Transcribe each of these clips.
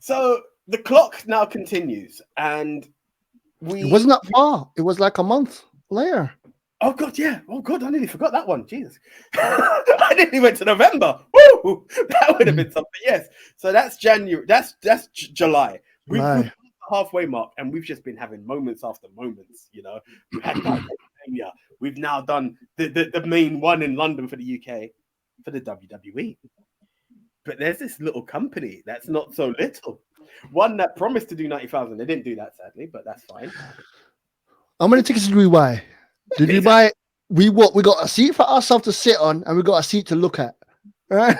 So the clock now continues, and it wasn't that far. It was like a month later. Oh God, yeah. Oh God, I nearly forgot that one. Jesus, I nearly went to November. Woo! That would have been something. Yes. So that's January. That's July. We've halfway mark, and we've just been having moments after moments. You know, we've had Kenya. We've now done the main one in London for the UK for the WWE. But there's this little company that's not so little. One that promised to do 90,000. They didn't do that, sadly, but that's fine. How many tickets did we buy? Did we buy? We got a seat for ourselves to sit on, and we got a seat to look at. Right?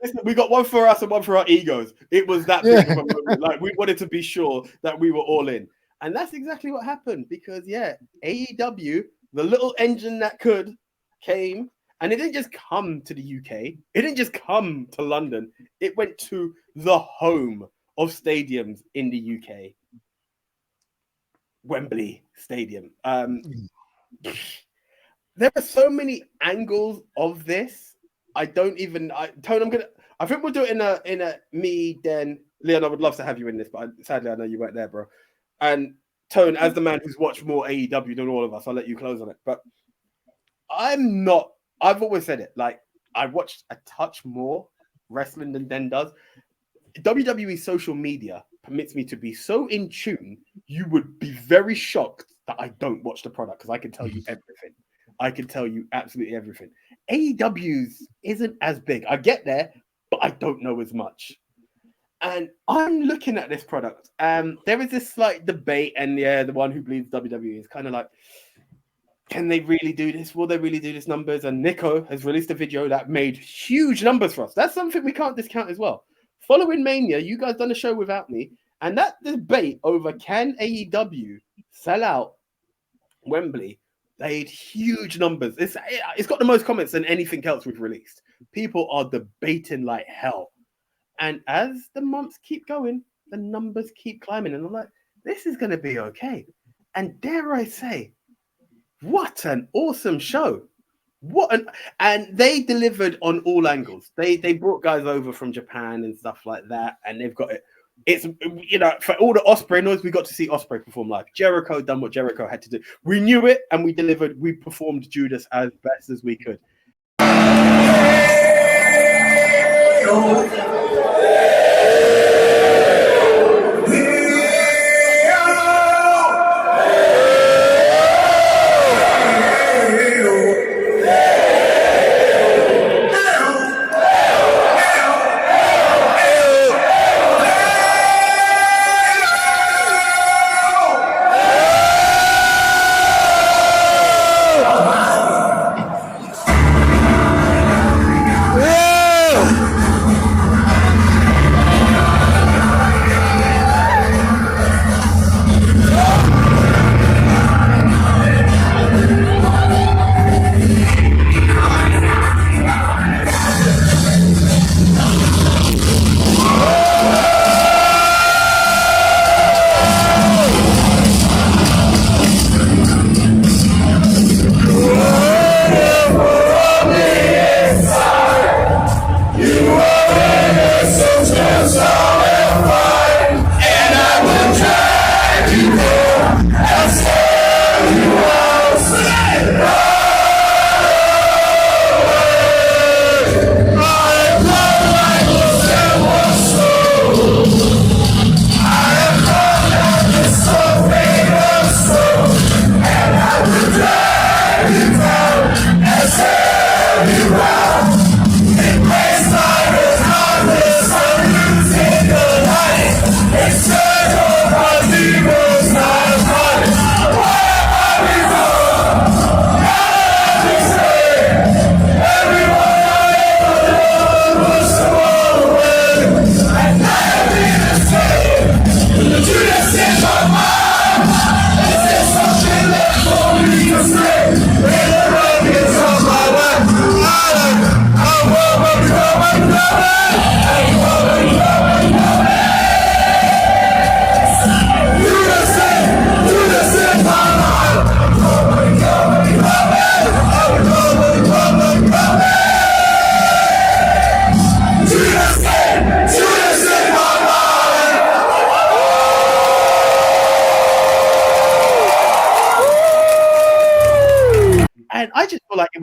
Listen, we got one for us and one for our egos. It was that big of a moment. Like, we wanted to be sure that we were all in, and that's exactly what happened. Because AEW, the little engine that could, came, and it didn't just come to the UK. It didn't just come to London. It went to the home of stadiums in the UK, Wembley Stadium. There are so many angles of this. I don't even. Tone, I think we'll do it in a me, Den, Leon. I would love to have you in this, but sadly I know you weren't there, bro. And Tone, as the man who's watched more AEW than all of us, I'll let you close on it. But I'm not. I've always said it. Like, I watched a touch more wrestling than Den does. WWE social media permits me to be so in tune. You would be very shocked that I don't watch the product, because I can tell you everything. I can tell you absolutely everything. AEW's isn't as big. I get there, but I don't know as much. And I'm looking at this product. There is this slight debate, and the one who believes WWE is kind of like, can they really do this? Will they really do this numbers? And Nico has released a video that made huge numbers for us. That's something we can't discount as well. Following Mania, you guys done a show without me, and that debate over can AEW sell out Wembley, they had huge numbers. It's got the most comments than anything else we've released. People are debating like hell. And as the months keep going, the numbers keep climbing. And I'm like, this is going to be okay. And dare I say, what an awesome show. And they delivered on all angles. They brought guys over from Japan and stuff like that. And they've got it. It's, for all the Ospreay noise, we got to see Ospreay perform live. Jericho done what Jericho had to do. We knew it, and we delivered. We performed Judas as best as we could.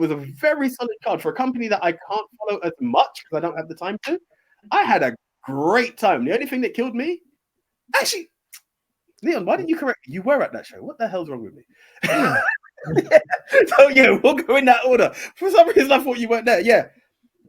it was a very solid card for a company that I can't follow as much because I don't have the time to. I had a great time. The only thing that killed me, actually, Leon, why didn't you correct me? You were at that show. What the hell's wrong with me? Yeah. So yeah, we'll go in that order. For some reason, I thought you weren't there. Yeah.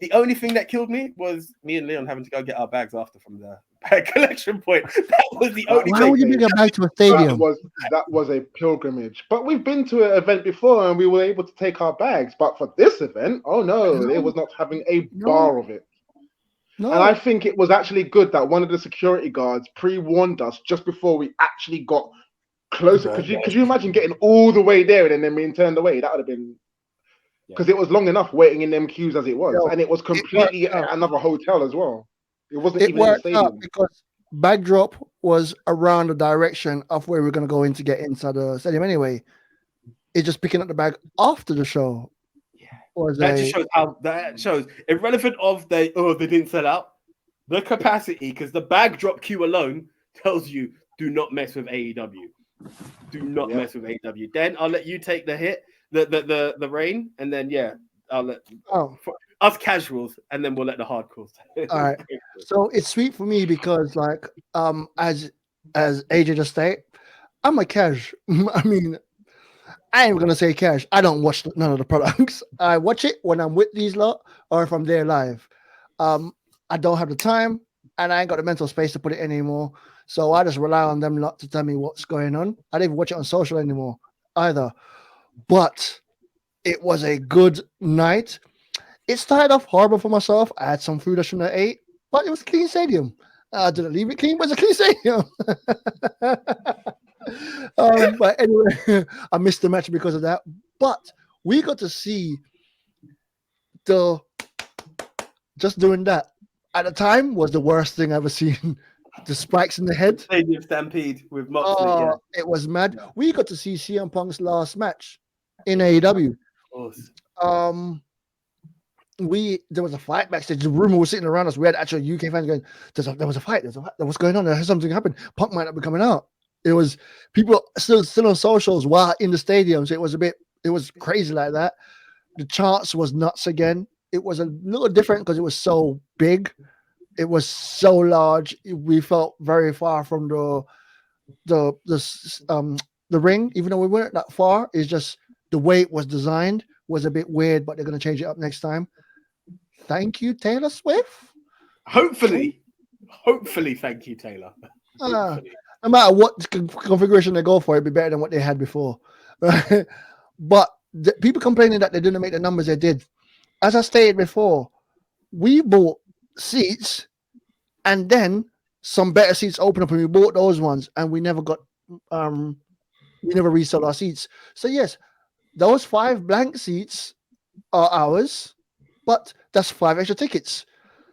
The only thing that killed me was me and Leon having to go get our bags after from the bag collection point. That was the only Why thing. would you bring a bag to a That stadium? was a pilgrimage. But we've been to an event before and we were able to take our bags. But for this event, oh no, it was not having a bar of it. No. And I think it was actually good that one of the security guards pre-warned us just before we actually got closer. Could you imagine getting all the way there and then being turned away? That would have been, because it was long enough waiting in them queues as it was, and it was completely another hotel as well. It wasn't even in the stadium because bag drop was around the direction of where we're going to go in to get inside the stadium anyway. It's just picking up the bag after the show. That just shows how that shows irrelevant of they didn't sell out. The capacity, because the bag drop queue alone tells you do not mess with AEW. Do not mess with AEW. Then I'll let you take the hit, the rain, and then I'll let us casuals, and then we'll let the hardcores. All right. So it's sweet for me because as AJ just said, I'm a cash. I mean, I ain't gonna say cash. I don't watch none of the products. I watch it when I'm with these lot or if I'm there live. I don't have the time and I ain't got the mental space to put it anymore. So I just rely on them lot to tell me what's going on. I don't even watch it on social anymore either. But it was a good night. It started off horrible for myself. I had some food I shouldn't have ate, but it was a clean stadium. I didn't leave it clean, but it's a clean stadium. But anyway, I missed the match because of that. But we got to see just doing that at the time was the worst thing I've ever seen. The spikes in the head. Stadium Stampede with Moxley. It was mad. We got to see CM Punk's last match in AEW. Of course. There was a fight backstage. The rumor was sitting around us. We had actual UK fans going, there was a fight. What's going on? There's something happened. Punk might not be coming out. It was people still on socials while in the stadium. So it was crazy like that. The charts was nuts again. It was a little different because it was so big. It was so large. We felt very far from the ring, even though we weren't that far. It's just the way it was designed was a bit weird, but they're going to change it up next time. Thank you, Taylor Swift. Hopefully, thank you, Taylor. No matter what configuration they go for, it'd be better than what they had before. But the people complaining that they didn't make the numbers they did. As I stated before, we bought seats and then some better seats opened up and we bought those ones and we never got we never resold our seats. So yes, those 5 blank seats are ours, but that's 5 extra tickets.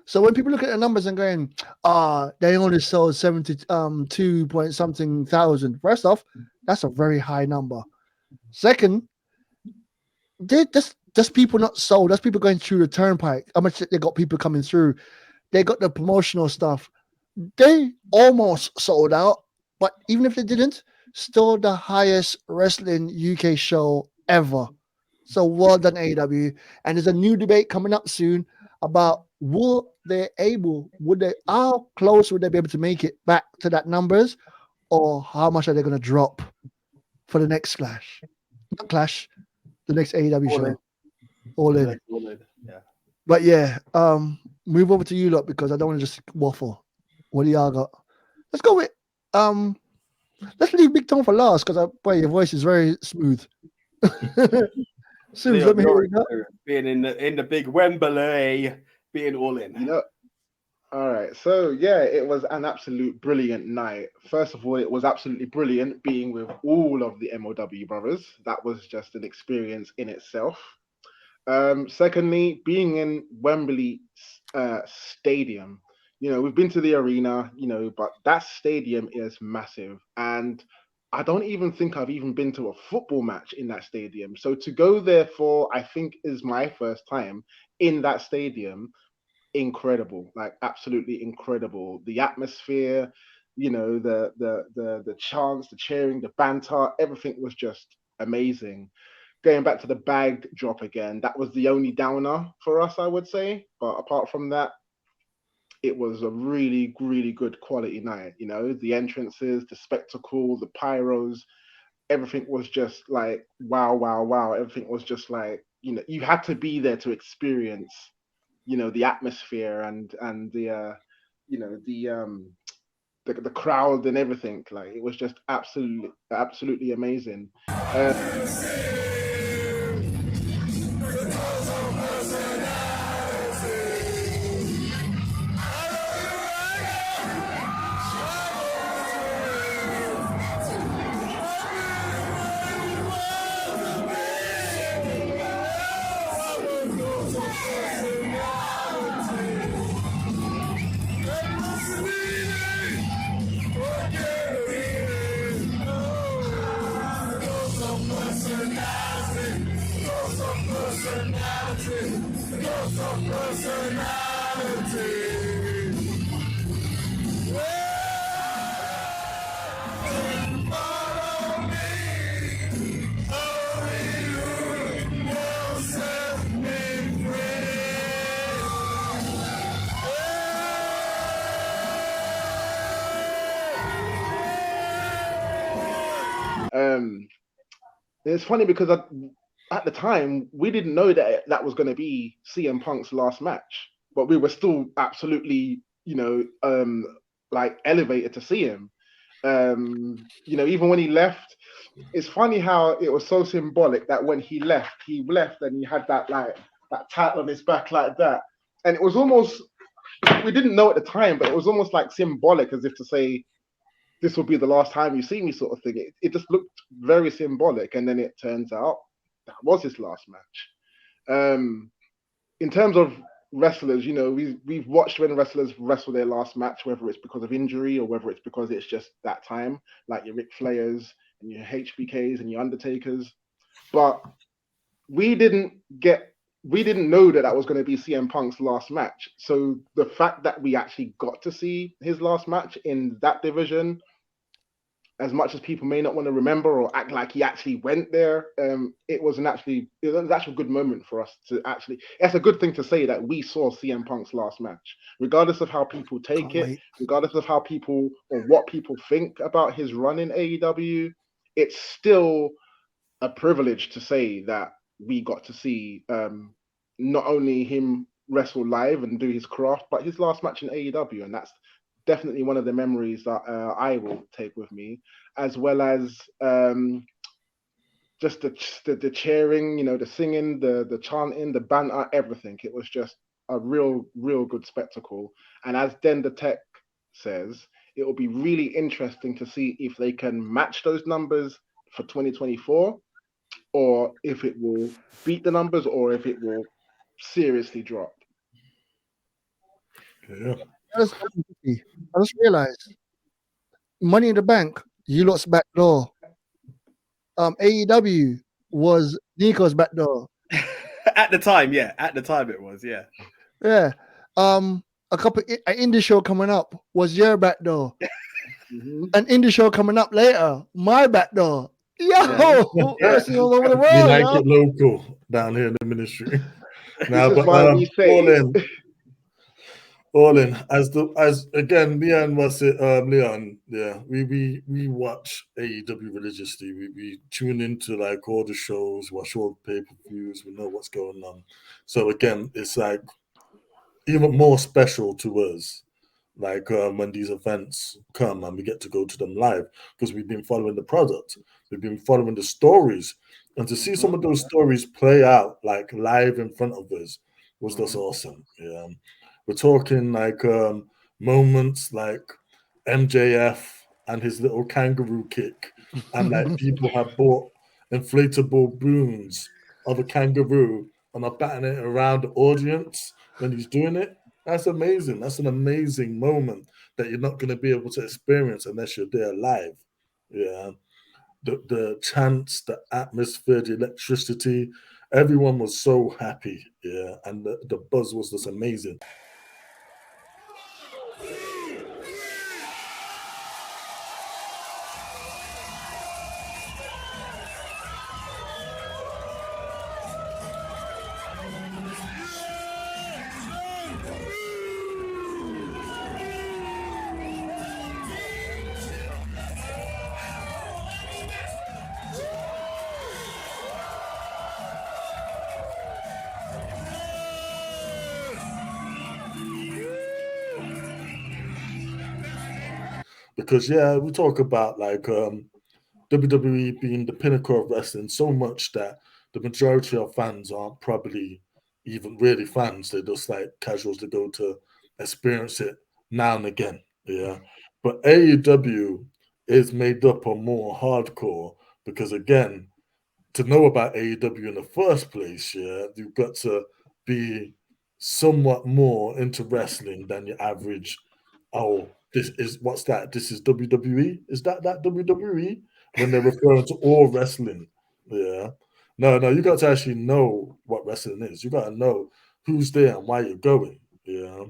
So when people look at the numbers and going, they only sold 72 point something thousand. First off, that's a very high number. Second, there's people not sold. That's people going through the turnpike. How much they got people coming through? They got the promotional stuff. They almost sold out, but even if they didn't, still the highest wrestling UK show ever. So well done, AEW. And there's a new debate coming up soon about how close would they be able to make it back to that numbers, or how much are they going to drop for the next Clash? Not Clash, the next AEW show. All in. Yeah. But yeah, move over to you lot because I don't want to just waffle. What do y'all got? Let's go with let's leave BigTone for last because your voice is very smooth. Sims, let me hear it. Being in the big Wembley, being all in. All right. So yeah, it was an absolute brilliant night. First of all, it was absolutely brilliant being with all of the MOW brothers. That was just an experience in itself. Secondly, being in Wembley Stadium. We've been to the arena, but that stadium is massive. And I don't even think I've even been to a football match in that stadium. So to go there I think is my first time in that stadium, incredible, like absolutely incredible. The atmosphere, the chants, the cheering, the banter, everything was just amazing. going back to the bag drop again, that was the only downer for us, I would say. But apart from that, it was a really, really good quality night. You know, the entrances, the spectacle, the pyros, everything was just like wow, wow, wow. Everything was just like, you know, you had to be there to experience, you know, the atmosphere and the you know, the crowd and everything. Like it was just absolutely amazing. It's funny because at the time we didn't know that that was going to be CM Punk's last match, but we were still absolutely, you know, like elevated to see him. You know, even when he left, it's funny how it was so symbolic that when he left and he had that like that tat on his back like that, and it was almost, we didn't know at the time, but it was almost like symbolic, as if to say, this will be the last time you see me, sort of thing. It just looked very symbolic, and then it turns out that was his last match. In terms of wrestlers, you know, we've watched when wrestlers wrestle their last match, whether it's because of injury or whether it's because it's just that time, like your Ric Flairs and your HBKs and your Undertakers. But we didn't know that was going to be CM Punk's last match. So the fact that we actually got to see his last match in that division, as much as people may not want to remember or act like he actually went there, it was actually a good moment for us to actually. It's a good thing to say that we saw CM Punk's last match, regardless of how people take it, regardless of how people or what people think about his run in AEW. It's still a privilege to say that we got to see not only him wrestle live and do his craft, but his last match in AEW, and that's definitely one of the memories that I will take with me, as well as just the cheering, you know, the singing, the chanting, the banter, everything. It was just a real good spectacle. And as Den the Tech says, it will be really interesting to see if they can match those numbers for 2024, or if it will beat the numbers, or if it will seriously drop. Yeah. I just realized Money in the Bank, you lot's back door. AEW was Nico's back door. At the time, yeah. At the time, it was, yeah. Yeah. An indie show coming up was your back door. An indie show coming up later, my back door. Wrestling all over the world. We like it local down here in the ministry. Now, this is why we say all in. As again, Leon, yeah, we watch AEW religiously. We tune into like all the shows, watch all the pay-per-views, we know what's going on. So again, it's like even more special to us, like when these events come and we get to go to them live, because we've been following the product, we've been following the stories, and to see some of those stories play out like live in front of us was just awesome. Yeah, we're talking like moments like MJF and his little kangaroo kick, and like people have bought inflatable balloons of a kangaroo and are batting it around the audience when he's doing it. That's amazing. That's an amazing moment that you're not going to be able to experience unless you're there live. Yeah. The chants, the atmosphere, the electricity, everyone was so happy. Yeah. And the buzz was just amazing. because we talk about like WWE being the pinnacle of wrestling so much that the majority of fans aren't probably even really fans. They're just like casuals that go to experience it now and again. Yeah. But AEW is made up of more hardcore because, again, to know about AEW in the first place, you've got to be somewhat more into wrestling than your average. Oh, this is what's that? This is WWE? Is that WWE? When they're referring to all wrestling. Yeah. No, you got to actually know what wrestling is. You got to know who's there and why you're going. Yeah.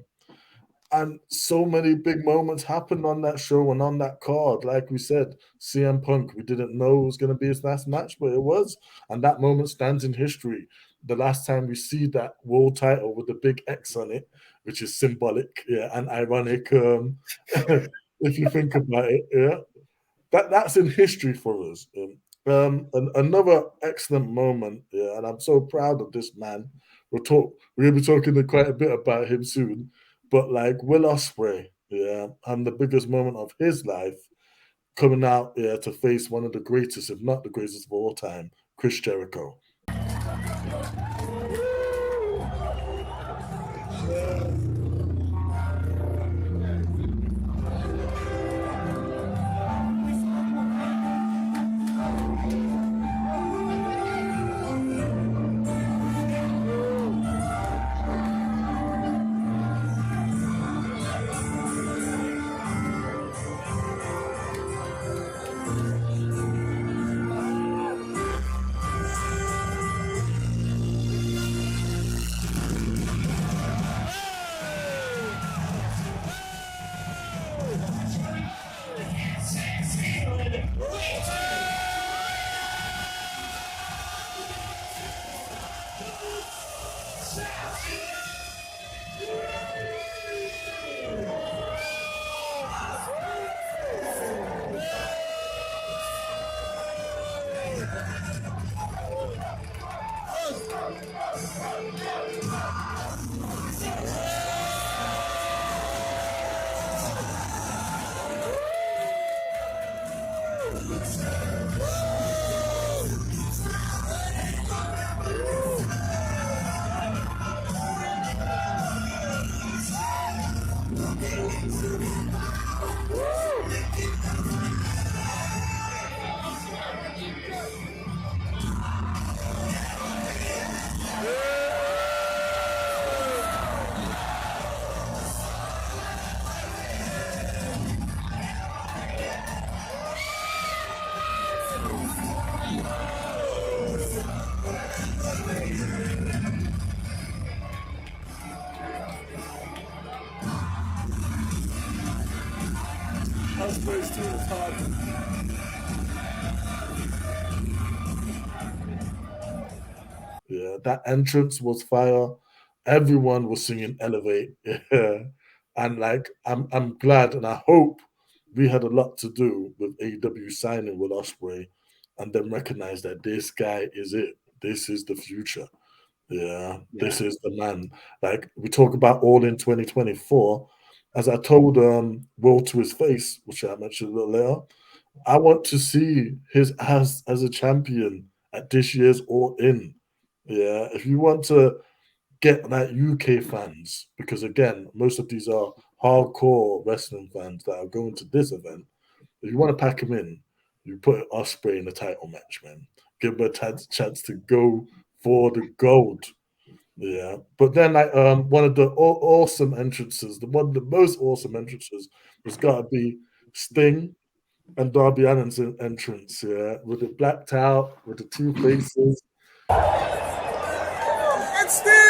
And so many big moments happened on that show and on that card. Like we said, CM Punk, we didn't know it was going to be his last match, but it was. And that moment stands in history. The last time we see that world title with the big X on it, which is symbolic, and ironic, if you think about it, that's in history for us. And another excellent moment, and I'm so proud of this man. We'll be talking quite a bit about him soon. But like Will Ospreay, and the biggest moment of his life, coming out to face one of the greatest, if not the greatest of all time, Chris Jericho. Yeah, that entrance was fire. Everyone was singing Elevate. Yeah. And like I'm glad and I hope we had a lot to do with AEW signing with Ospreay and then recognize that this guy is it. This is the future. Yeah, this is the man. Like we talk about All In 2024. As I told Will to his face, which I mentioned a little later, I want to see his as a champion at this year's All In. Yeah, if you want to get like UK fans, because again, most of these are hardcore wrestling fans that are going to this event. If you want to pack them in, you put Ospreay in a title match, man. Give him a chance to go for the gold. Yeah, but then like one of the awesome entrances, the most awesome entrances was got to be Sting and Darby Allin's entrance. Yeah, with the blacked out, with the two faces. It's Sting!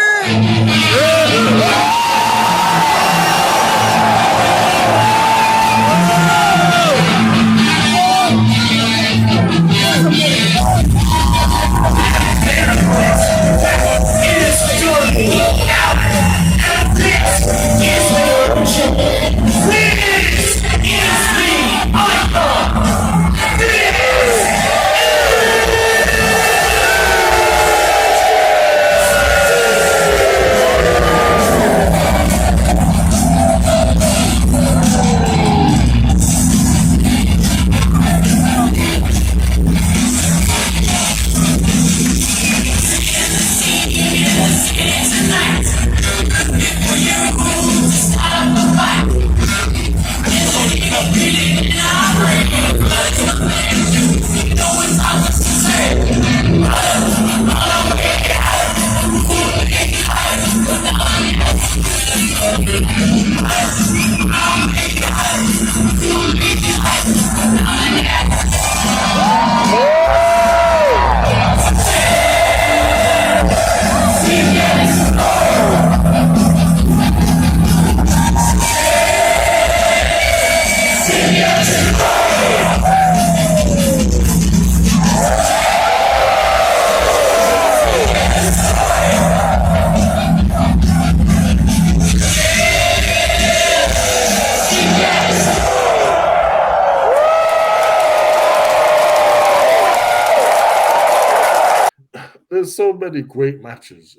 There's so many great matches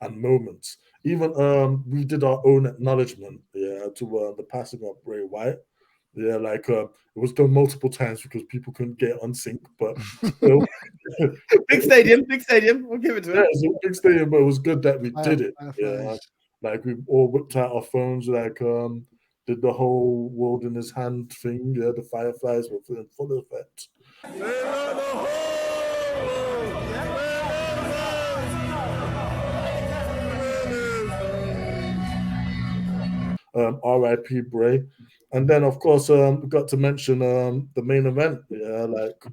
and moments. Even we did our own acknowledgement, to the passing of Bray Wyatt. Yeah, like it was done multiple times because people couldn't get on sync, but still. Big stadium. We'll give it to Yeah, him. it's a big stadium, but it was good that we did it. Fireflies. Yeah, like we all whipped out our phones, like did the whole world in his hand thing. Yeah, the fireflies were in full effect. R.I.P. Bray. And then, of course, we got to mention the main event. Yeah, like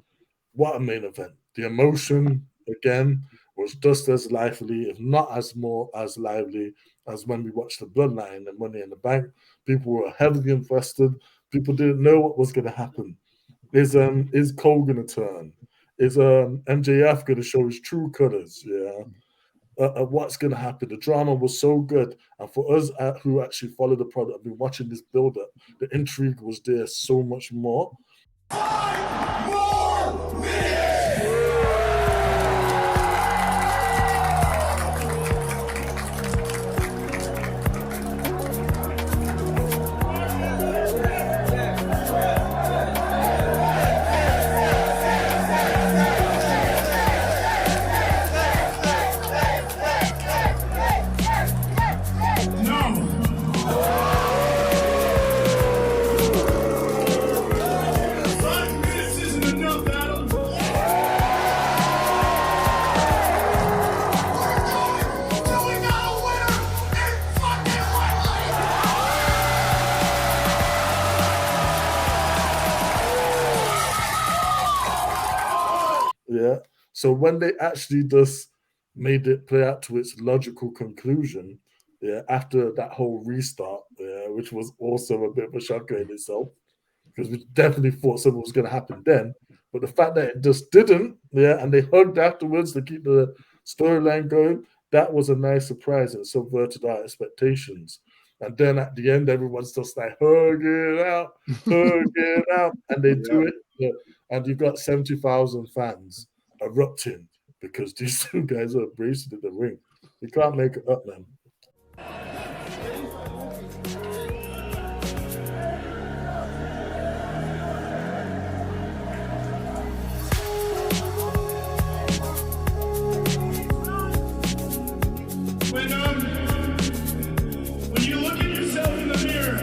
what a main event. The emotion, again, was just as lively, if not as lively as when we watched the Bloodline and Money in the Bank. People were heavily invested. People didn't know what was going to happen. Is Cole going to turn? Is MJF going to show his true colors? Yeah. What's going to happen? The drama was so good, and for us who actually follow the product, I've been watching this build-up. The intrigue was there so much more. Yeah. So when they actually just made it play out to its logical conclusion, yeah, after that whole restart, yeah, which was also a bit of a shocker in itself, because we definitely thought something was going to happen then. But the fact that it just didn't, yeah, and they hugged afterwards to keep the storyline going, that was a nice surprise and subverted our expectations. And then at the end, everyone's just like, hug it out, and they do it. Yeah. And you've got 70,000 fans erupting because these two guys are abrasive in the ring. You can't make it up, man. When you look at yourself in the mirror,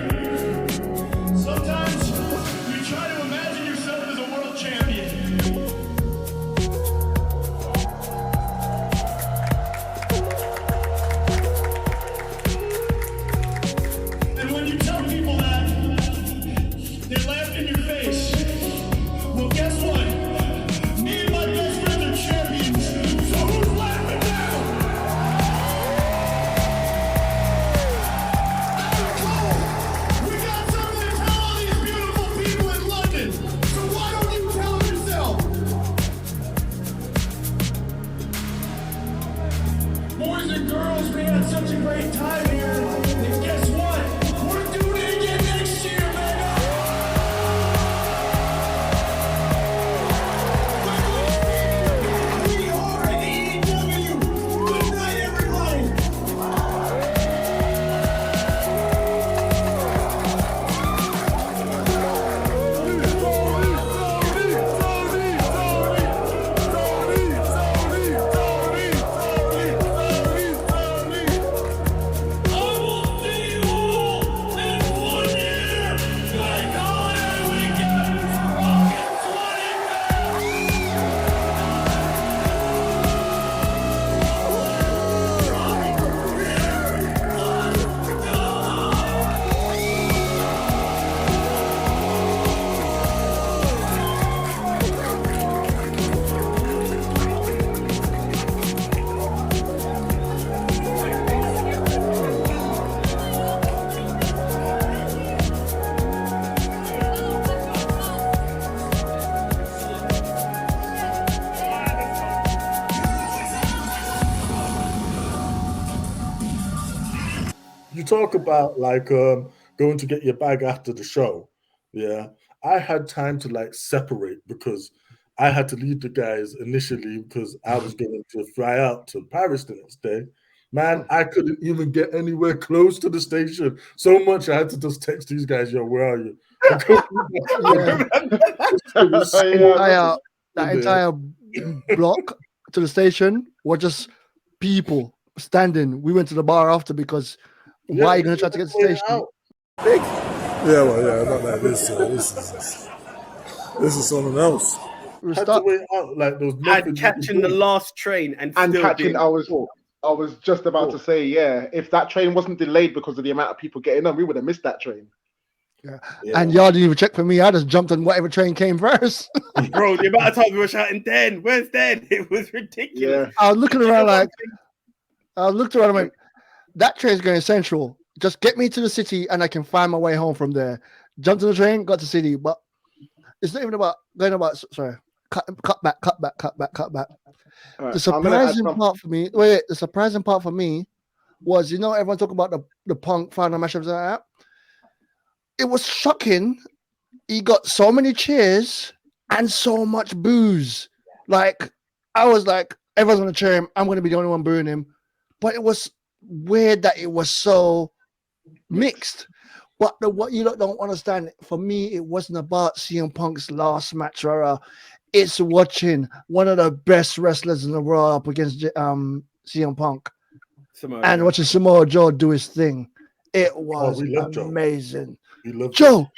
sometimes you try to imagine yourself as a world champion. talk about like going to get your bag after the show. Yeah, I had time to like separate because I had to leave the guys initially because I was going to fly out to Paris the next day. Man, I couldn't even get anywhere close to the station. So much I had to just text these guys, yo, where are you? Yeah. Yeah, Entire, that Yeah. entire block to the station were just people standing. We went to the bar after because why are you going to try to get to the Way station? out. Yeah, well, yeah, not like this. This is something else. We were Had to stuck. wait out. Like there was And nothing. catching the last train and still catching, being I was just about to say, yeah, if that train wasn't delayed because of the amount of people getting on, we would have missed that train. Yeah. Yeah. And y'all didn't even check for me. I just jumped on whatever train came first. bro. The amount of times we were shouting, "Den, where's Den?" It was ridiculous. Yeah. I was looking around like, I looked around and went, that train's going central. Just get me to the city and I can find my way home from there. Jumped on the train, got to the city. But it's not even about going about, sorry, cut back. All right, The I'm gonna add surprising some- part for me, the surprising part for me was, you know, everyone talking about the Punk final matchups and that. It was shocking. He got so many cheers and so much boos. Like, I was like, everyone's gonna cheer him. I'm gonna be the only one booing him. But it was weird that it was so mixed. But what you don't understand, for me, it wasn't about CM Punk's last match. It's watching one of the best wrestlers in the world up against CM Punk and watching Samoa Joe do his thing. It was we love Joe. amazing. We love Joe.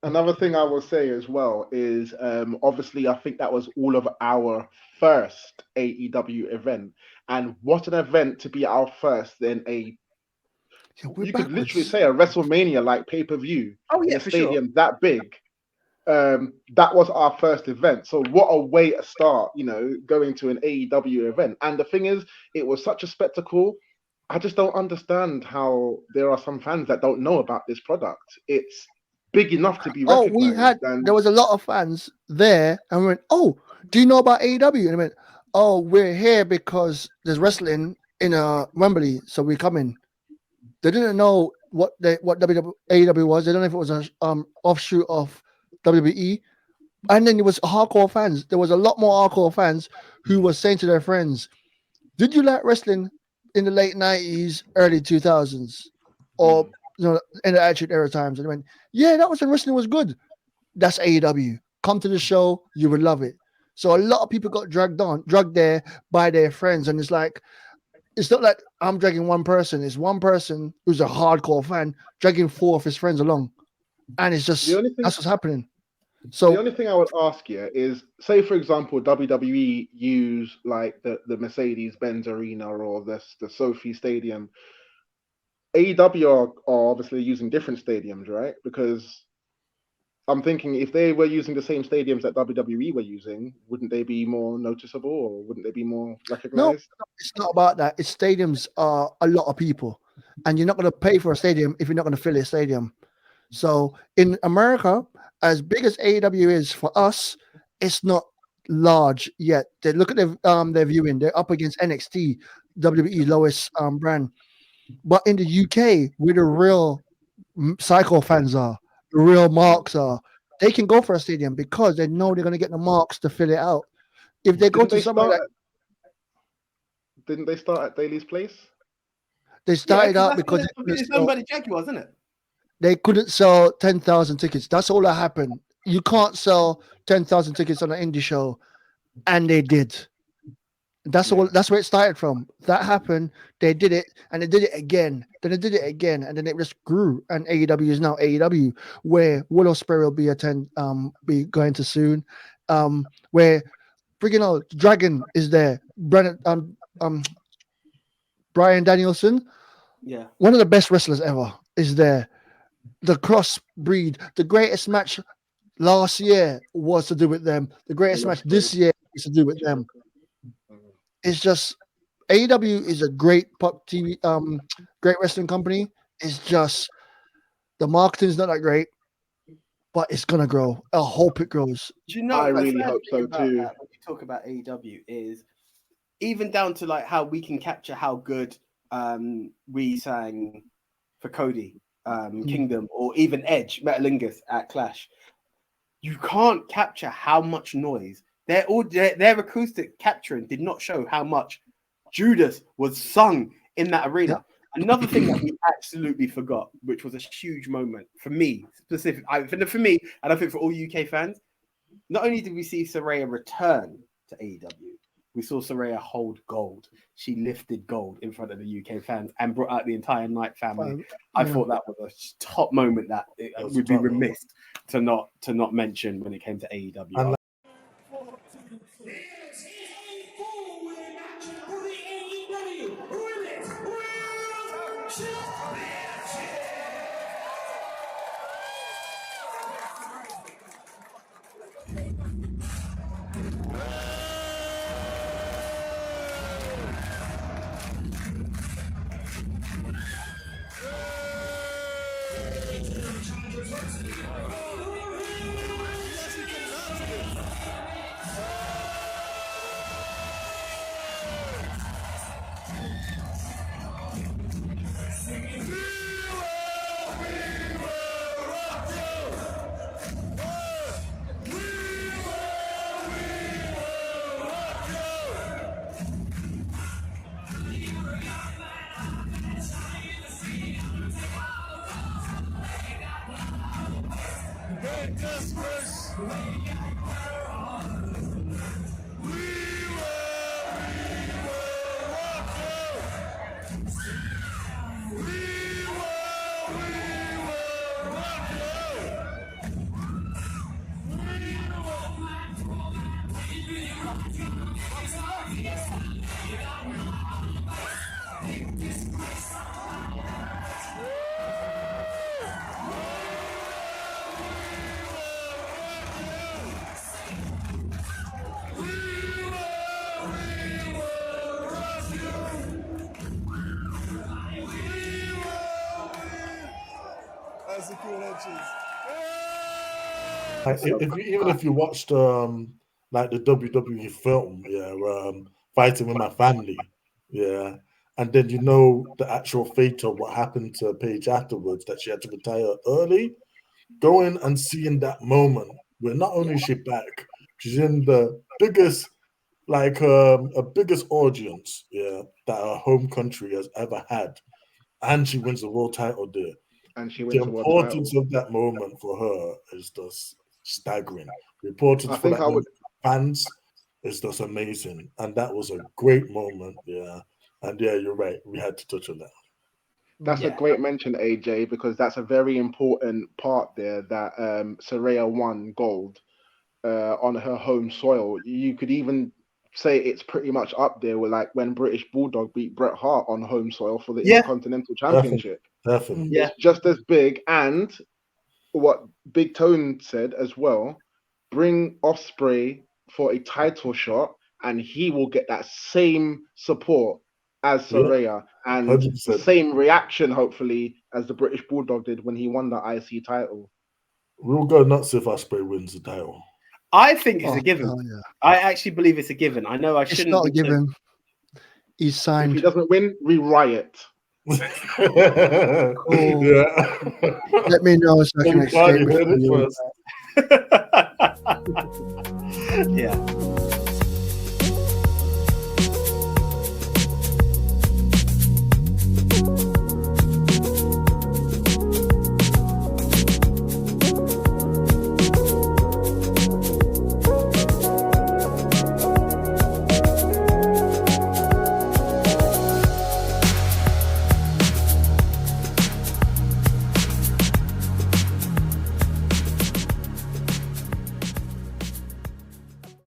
Another thing I will say as well is obviously I think that was all of our first AEW event, and what an event to be our first in a you could literally say a WrestleMania like pay-per-view in a stadium that big. That was our first event, so what a way to start, you know, going to an AEW event. And the thing is, it was such a spectacle. I just don't understand how there are some fans that don't know about this product. It's big enough to be recognized. There was a lot of fans there, and we went, "Oh, do you know about AEW?" And they went, "Oh, we're here because there's wrestling in Wembley, so we're coming." They didn't know what AEW was. They don't know if it was an offshoot of WWE. And then there was hardcore fans. There was a lot more hardcore fans who were saying to their friends, "Did you like wrestling in the late 90s, early 2000s, or in the Attitude Era times?" And they went, "Yeah, that was when wrestling was good. That's AEW. Come to the show, you would love it." So a lot of people got drugged there by their friends, and it's like, it's not like I'm dragging one person. It's one person who's a hardcore fan dragging 4 of his friends along, and it's just that's what's happening. So the only thing I would ask you is, say for example, WWE use like the Mercedes-Benz Arena or the Sophie Stadium. AEW are obviously using different stadiums, right? Because I'm thinking if they were using the same stadiums that WWE were using, wouldn't they be more noticeable or wouldn't they be more recognized? No, it's not about that. It's stadiums are a lot of people, and you're not going to pay for a stadium if you're not going to fill a stadium. So in America, as big as AEW is for us, it's not large yet. They look at their viewing. They're up against NXT, WWE lowest brand. But in the UK, where the real psycho fans are, the real marks are, they can go for a stadium because they know they're going to get the marks to fill it out. If they go to somewhere like, didn't they start at Daly's Place? They started out because it's done by the Jaguars, isn't it? They couldn't sell 10,000 tickets. That's all that happened. You can't sell 10,000 tickets on an indie show, and they did. That's all. That's where it started from. That happened. They did it, and they did it again. Then they did it again, and then it just grew. And AEW is now AEW, where Will Ospreay will be going to soon. Where freaking Dragon is there. Brian Danielson. Yeah. One of the best wrestlers ever is there. The crossbreed, the greatest match last year was to do with them. The greatest match this year is to do with them. It's just AEW is a great pop TV, great wrestling company. It's just the marketing's not that great, but it's gonna grow. I hope it grows. Do you know? I the really sad hope thing so about too. that when you talk about AEW is even down to like how we can capture how good we sang for Cody, Kingdom, or even Edge, Metalingus at Clash. You can't capture how much noise their acoustic capturing did not show how much Judas was sung in that arena. Yep. Another thing that we absolutely forgot, which was a huge moment for me, for me, and I think for all UK fans, not only did we see Saraya return to AEW, we saw Saraya hold gold. She lifted gold in front of the UK fans and brought out the entire Night family. I thought that was a top moment that would be remiss to not mention when it came to AEW. If you watched like the WWE film, Fighting with My Family, and then you know the actual fate of what happened to Paige afterwards, that she had to retire early. Going and seeing that moment where not only is she back, she's in the biggest, like a biggest audience, that her home country has ever had, and she wins the world title there. And she The wins the world importance title. of that moment for her is just staggering. The importance I for think that I would. fans is just amazing, and that was a great moment. And you're right. We had to touch on that. That's a great mention, AJ, because that's a very important part there that Saraya won gold on her home soil. You could even say it's pretty much up there with like when British Bulldog beat Bret Hart on home soil for the Intercontinental Championship. Definitely. It's just as big. And what Big Tone said as well, bring Ospreay for a title shot and he will get that same support as Saraya and 100%. the same reaction, hopefully, as the British Bulldog did when he won the IC title. We'll go nuts if Ospreay wins the title. I think it's a given. Yeah. I actually believe it's a given. I know I shouldn't. It's not a given. He's signed. If he doesn't win, we riot. Cool. Let me know so I can escape. You heard it first. Yeah.